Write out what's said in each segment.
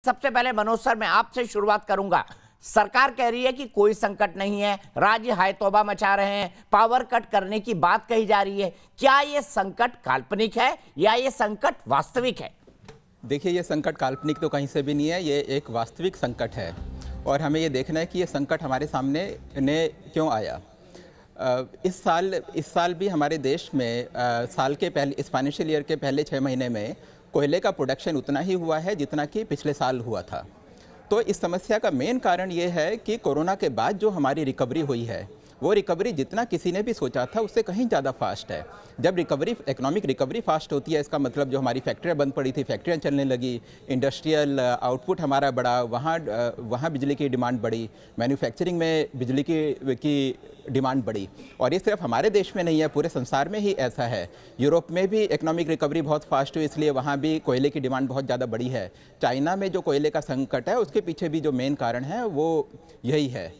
सबसे पहले मनोज सर, मैं आपसे शुरुआत करूंगा। सरकार कह रही है कि कोई संकट नहीं है, राज्य हाय तौबा मचा रहे हैं, पावर कट करने की बात कही जा रही है। क्या यह संकट काल्पनिक है या यह संकट वास्तविक है? देखिए, ये संकट काल्पनिक तो कहीं से भी नहीं है, ये एक वास्तविक संकट है और हमें ये देखना है कि ये संकट हमारे सामने ने क्यों आया। इस साल भी हमारे देश में साल के पहले इस फाइनेंशियल ईयर के पहले 6 महीने में कोयले का प्रोडक्शन उतना ही हुआ है जितना कि पिछले साल हुआ था। तो इस समस्या का मेन कारण ये है कि कोरोना के बाद जो हमारी रिकवरी हुई है, वो रिकवरी जितना किसी ने भी सोचा था उससे कहीं ज़्यादा फास्ट है। जब इकोनॉमिक रिकवरी फास्ट होती है, इसका मतलब जो हमारी फैक्ट्रियाँ बंद पड़ी थी, फैक्ट्रियाँ चलने लगी, इंडस्ट्रियल आउटपुट हमारा बढ़ा, वहाँ बिजली की डिमांड बढ़ी, मैन्युफैक्चरिंग में बिजली की डिमांड बढ़ी। और ये सिर्फ हमारे देश में नहीं है, पूरे संसार में ही ऐसा है। यूरोप में भी इकोनॉमिक रिकवरी बहुत फास्ट हुई, इसलिए वहाँ भी कोयले की डिमांड बहुत ज़्यादा बढ़ी है। चाइना में जो कोयले का संकट है, उसके पीछे भी जो मेन कारण है वो यही है।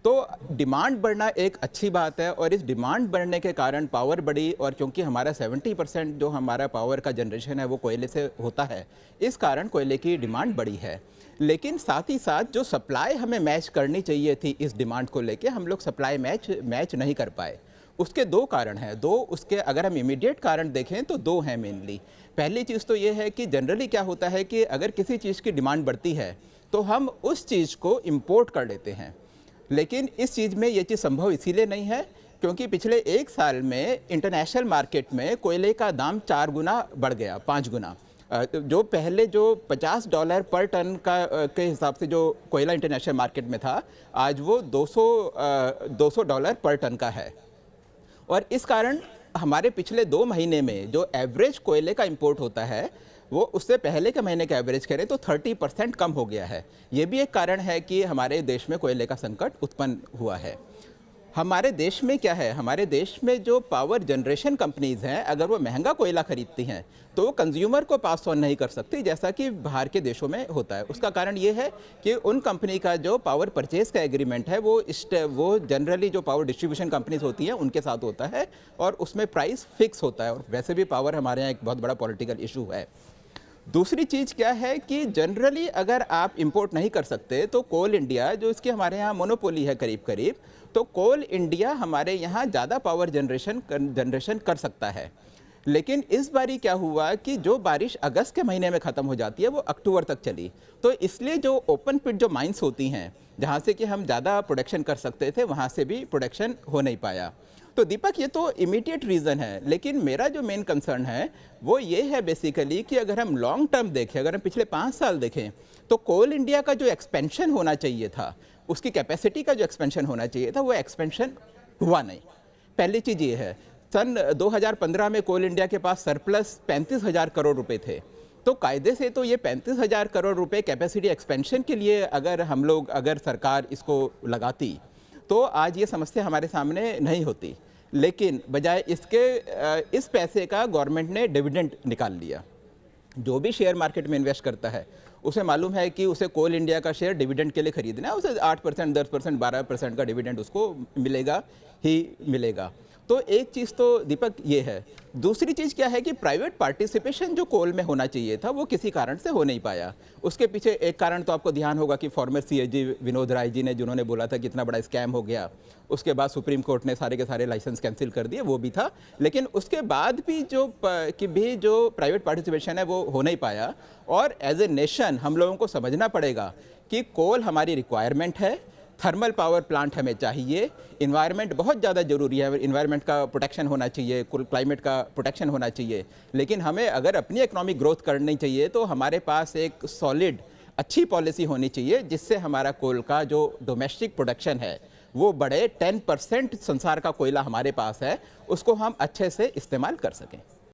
तो डिमांड बढ़ना एक अच्छी बात है और इस डिमांड बढ़ने के कारण पावर बढ़ी, और क्योंकि हमारा 70% जो हमारा पावर का जनरेशन है वो कोयले से होता है, इस कारण कोयले की डिमांड बढ़ी है। लेकिन साथ ही साथ जो सप्लाई हमें मैच करनी चाहिए थी इस डिमांड को लेके, हम लोग सप्लाई मैच नहीं कर पाए। उसके दो कारण हैं। उसके अगर हम इमीडिएट कारण देखें तो दो हैं मेनली। पहली चीज़ तो ये है कि जनरली क्या होता है कि अगर किसी चीज़ की डिमांड बढ़ती है तो हम उस चीज़ को इम्पोर्ट कर लेते हैं। लेकिन इस चीज़ में ये चीज़ संभव इसीलिए नहीं है क्योंकि पिछले 1 साल में इंटरनेशनल मार्केट में कोयले का दाम 4 गुना बढ़ गया, 5 गुना। जो पहले जो $50 पर टन के हिसाब से जो कोयला इंटरनेशनल मार्केट में था, आज वो $200 पर टन का है। और इस कारण हमारे पिछले 2 महीने में जो एवरेज कोयले का इंपोर्ट होता है वो उससे पहले के महीने का एवरेज करें तो 30% कम हो गया है। ये भी एक कारण है कि हमारे देश में कोयले का संकट उत्पन्न हुआ है। हमारे देश में क्या है, हमारे देश में जो पावर जनरेशन कंपनीज़ हैं, अगर वो महंगा कोयला खरीदती हैं तो वो कंज्यूमर को पास ऑन नहीं कर सकती जैसा कि बाहर के देशों में होता है। उसका कारण ये है कि उन कंपनी का जो पावर परचेज़ का एग्रीमेंट है वो जनरली जो पावर डिस्ट्रीब्यूशन कंपनीज होती हैं उनके साथ होता है और उसमें प्राइस फिक्स होता है। और वैसे भी पावर हमारे यहाँ एक बहुत बड़ा पॉलिटिकल इशू है। दूसरी चीज़ क्या है कि जनरली अगर आप इंपोर्ट नहीं कर सकते तो कोल इंडिया, जो इसकी हमारे यहाँ मोनोपोली है करीब करीब, तो कोल इंडिया हमारे यहाँ ज़्यादा पावर जनरेशन कर सकता है। लेकिन इस बारी क्या हुआ कि जो बारिश अगस्त के महीने में ख़त्म हो जाती है वो अक्टूबर तक चली, तो इसलिए जो ओपन पिट जो माइंस होती हैं जहाँ से कि हम ज़्यादा प्रोडक्शन कर सकते थे, वहाँ से भी प्रोडक्शन हो नहीं पाया। तो दीपक, ये तो इमीडिएट रीज़न है, लेकिन मेरा जो मेन कंसर्न है वो ये है बेसिकली कि अगर हम लॉन्ग टर्म देखें, अगर हम पिछले 5 साल देखें तो कोल इंडिया का जो एक्सपेंशन होना चाहिए था, उसकी कैपेसिटी का जो एक्सपेंशन होना चाहिए था, वो एक्सपेंशन हुआ नहीं। पहली चीज़ ये है, सन 2015 में कोल इंडिया के पास सरप्लस 35,000 करोड़ रुपए थे। तो कायदे से तो ये 35,000 करोड़ रुपए कैपेसिटी एक्सपेंशन के लिए अगर सरकार इसको लगाती तो आज ये समस्या हमारे सामने नहीं होती। लेकिन बजाय इसके इस पैसे का गवर्नमेंट ने डिविडेंड निकाल लिया। जो भी शेयर मार्केट में इन्वेस्ट करता है उसे मालूम है कि उसे कोल इंडिया का शेयर डिविडेंड के लिए खरीदना है, उसे 8%, 10%, 12% का डिविडेंड उसको मिलेगा ही मिलेगा। तो एक चीज़ तो दीपक ये है। दूसरी चीज़ क्या है कि प्राइवेट पार्टिसिपेशन जो कोल में होना चाहिए था वो किसी कारण से हो नहीं पाया। उसके पीछे एक कारण तो आपको ध्यान होगा कि फॉर्मर सीएजी विनोद राय जी ने, जिन्होंने बोला था कि इतना बड़ा स्कैम हो गया, उसके बाद सुप्रीम कोर्ट ने सारे के सारे लाइसेंस कैंसिल कर दिए, वो भी था। लेकिन उसके बाद भी जो प्राइवेट पार्टिसिपेशन है वो हो नहीं पाया। और एज ए नेशन हम लोगों को समझना पड़ेगा कि कोल हमारी रिक्वायरमेंट है, थर्मल पावर प्लांट हमें चाहिए, इन्वायरमेंट बहुत ज़्यादा ज़रूरी है, इन्वायरमेंट का प्रोटेक्शन होना चाहिए, क्लाइमेट का प्रोटेक्शन होना चाहिए। लेकिन हमें अगर अपनी इकोनॉमिक ग्रोथ करनी चाहिए तो हमारे पास एक सॉलिड अच्छी पॉलिसी होनी चाहिए जिससे हमारा कोल का जो डोमेस्टिक प्रोडक्शन है वो बढ़े। 10% संसार का कोयला हमारे पास है, उसको हम अच्छे से इस्तेमाल कर सकें।